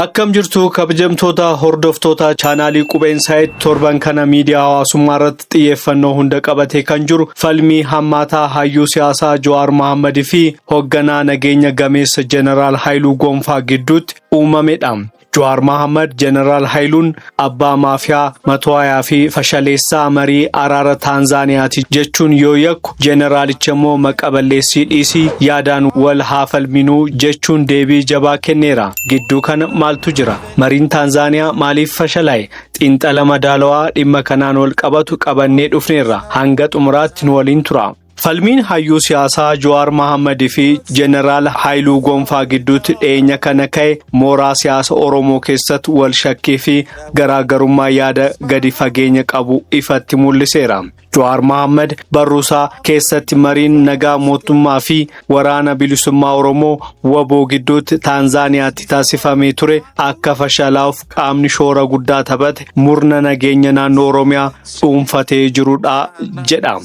Akkam jirtu kabajamtoota hordoftoota chaanaalii Qubeen Saayit torban kana miidiyaa hawaasummaa irratti xiyyeeffannoo hunda qabatee kan jiru falmii hammaataa hayyuu siyaasaa Jawaar Mohaammed fi hoogganaa nageenya gameessa Jeneraal Haayiluu Gonfaa gidduutti uumamedha. Jawaar Mohaammed Jeneraal Haayiluun abbaa maafiyaa matwaayaa fi fashaleessaa marii araara Taanzaaniyaati jechuun yoo yakku jeneraalicha immoo maqaballeessii dhiisii yaadaan wal haafalminuu jechuun deebii jabaa kenneera. Gidduu kana maaltu jira? Mariin Taanzaaniyaa maaliif fashalaa'e? Xiinxala madaalawaa dhimma kanaan wal qabatu qabannee dhufneerra. Hanga xumuraatti nu waliin tura. Falmiin hayyuu siyaasaa Jawaar Mohaammed fi Jeneraal Haayiluu Gonfaa gidduutti dhiyeenya kana ka'e mooraa siyaasa Oromoo keessatti wal shakkii fi garaagarummaa yaada gadi fageenya qabu ifatti mul'iseera. Jawaar Mohaammed barruusaa keessatti mariin nagaa mootummaa fi waraana bilisummaa Oromoo waboo gidduutti Taanzaaniyaatti taasifamee ture akka fashalaa'uuf qaamni shoora guddaa taphate murna nageenya naannoo Oromiyaa dhuunfatee jirudha jedha.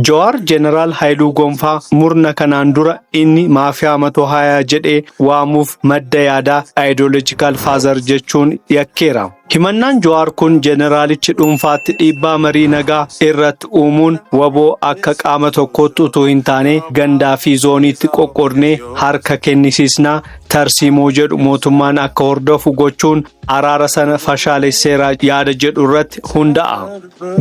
Jawaar Jeneraal Haayiluu Gonfaa murna kanaan dura inni maafiyaa matwaayaa jedhee waamuuf madda yaadaa ideological father jechuun yakkeera. Himannaan Jawaar kun jeneraalichi dhuunfaatti dhiibbaa marii nagaa irratti uumuun waboo akka qaama tokkootti utuu hin taane gandaa fi zooniitti qoqqoodnee harka kennisiisnaa tarsiimoo jedhu mootummaan akka hordofu gochuun araara sana fashaleesseera yaada jedhu irratti hundaa'a.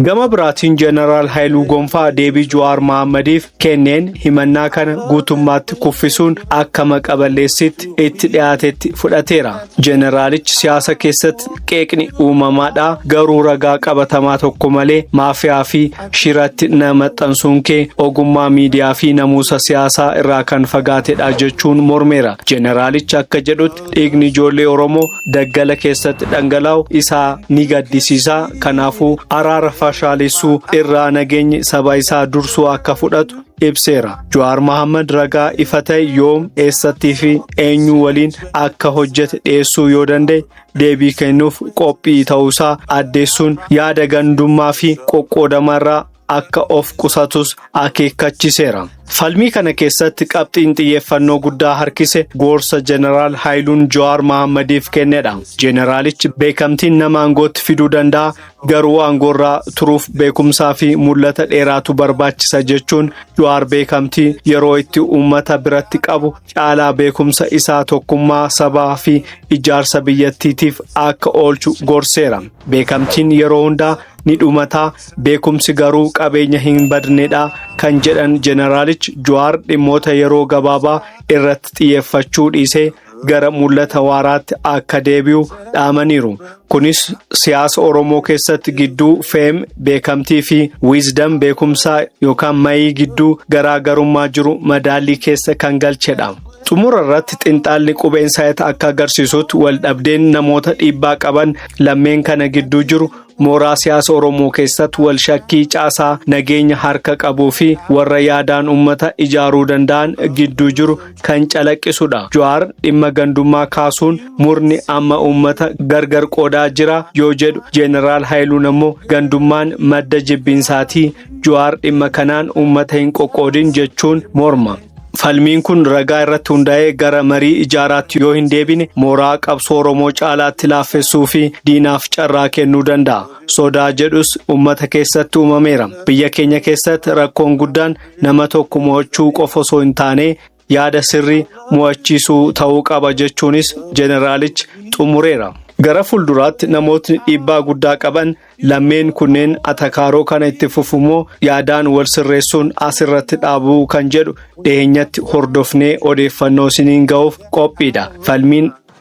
Gama biraatiin Jeneraal Haayiluu Gonfaa deebii Jawaar Mohaammeediif kenneen himannaa kana guutummaatti kuffisuun akka maqaballeessitti itti dhiyaatetti fudhateera. Jeneraalichi siyaasa keessatti qeeqni uumamaadha garuu ragaa qabatamaa tokko malee maafiyaa fi shiratti nama xansuun kee ogummaa miidiyaa fi namuusa siyaasaa irraa kan fagaatedha jechuun mormeera. Jeneraalichi akka jedhutti dhiigni ijoollee Oromoo daggala keessatti dhangala'u isaa ni gaddisiisa. Kanaafuu araara fashaleessuu irraa nageenyi saba isaa dursuu akka fudhatu ibseera. Jawaar Mohaammed ragaa ifa ta'e yoom eessattii fi eenyu waliin akka hojjete dhiyeessuu yoo danda'e deebii kennuuf qophii ta'uusaa addeessuun yaada gandummaa fi qoqqoodamarraa akka of qusatus akeekkachiseera. Falmii kana keessatti qabxiin xiyyeeffannoo guddaa harkise gorsa Jeneraal Haayiluun Jawaar Mohaammeediif kennedha. Jeneraalichi beekamtiin nama aangootti fiduu danda'a garuu aangoorraa turuuf beekumsaa fi mul'ata dheeraatu barbaachisa jechuun Jawaar beekamtii yeroo itti uummata biratti qabu caalaa beekumsa isaa tokkummaa sabaa fi ijaarsa biyyattiitiif akka oolchu gorseera. Beekamtiin yeroo hundaa ni dhumataa beekumsi garuu qabeenya hin badnedha kan jedhan jeneraalichi Jawaar dhimmoota yeroo gabaabaa irratti xiyyeeffachuu dhiisee gara mul'ata waaraatti akka deebi'u dhaamaniiru. Kunis siyaasa Oromoo keessatti gidduu feem beekamtii fi wisdom beekumsaa yookaan mayii gidduu garaagarummaa jiru madaalii keessa kan galchedha. Xumura irratti xiinxalli Qubeen Saayit akka agarsiisutti wal dhabdeen namoota dhiibbaa qaban lammeen kana gidduu jiru mooraa siyaasa Oromoo keessatti wal shakkii caasaa nageenya harka qabuu fi warra yaadaan uummata ijaaruu danda'an gidduu jiru kan calaqqisudha. Jawaar dhimma gandummaa kaasuun murni amma uummata gargar qoodaa jira yoo jedhu Jeneraal Haayiluun ammoo gandummaan madda jibbiinsaatii Jawaar dhimma kanaan uummata hin qoqqoodin jechuun morma. Falmiin kun ragaa irratti hundaa'ee gara marii ijaaraatti yoo hin deebine mooraa qabsoo Oromoo caalaatti laaffessuu fi diinaaf carraa kennuu danda'a. Sodaa jedhus uummata keessatti uumameera. Biyya keenya keessatti rakkoon guddaan nama tokko mo'achuu qofa osoo hin taane yaada sirrii mo'achiisuu ta'uu qaba jechuunis jeneraalichi xumureera. Gara fuulduraatti namootni dhiibbaa guddaa qaban lammeen kunneen atakaaroo kana itti fufumoo yaadaan wal sirreessuun asirratti dhaabuu kan jedhu dhiyeenyatti hordofnee odeeffannoo isiniin ga'uuf qophiidha.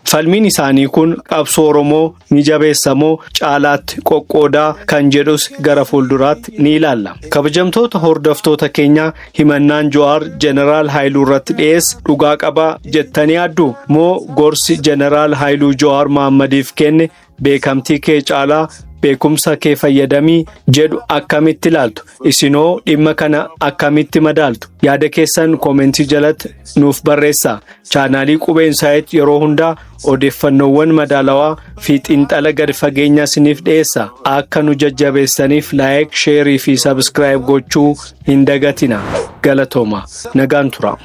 Falmiin isaanii kun qabsoo Oromoo ni jabeessamoo caalaatti qoqqoodaa kan jedhus gara fuulduraatti ni ilaalla. Kabajamtoota hordoftoota keenyaa himannaan Jawaar Jeneraal Haayiluu irratti dhiyeesse dhugaa qaba jettanii yaaddu moo gorsi Jeneraal Haayiluu Jawaar Mohaammeediif kenne beekamtii kee caalaa beekumsa kee fayyadamii jedhu akkamitti ilaaltu? Isinoo dhimma kana akkamitti madaaltu? Yaada keessan koomentii jalatti nuuf barreessaa. Chaanaalii Qubeen Saayit yeroo hundaa odeeffannoowwan madaalawaa fi xiinxala gadi fageenyaa isiniif dhiyeessa. Akka nu jajjabeessaniif laayik, sheerii fi sabskiraayib gochuu hin dagatina. Galatooma. Nagaan tura.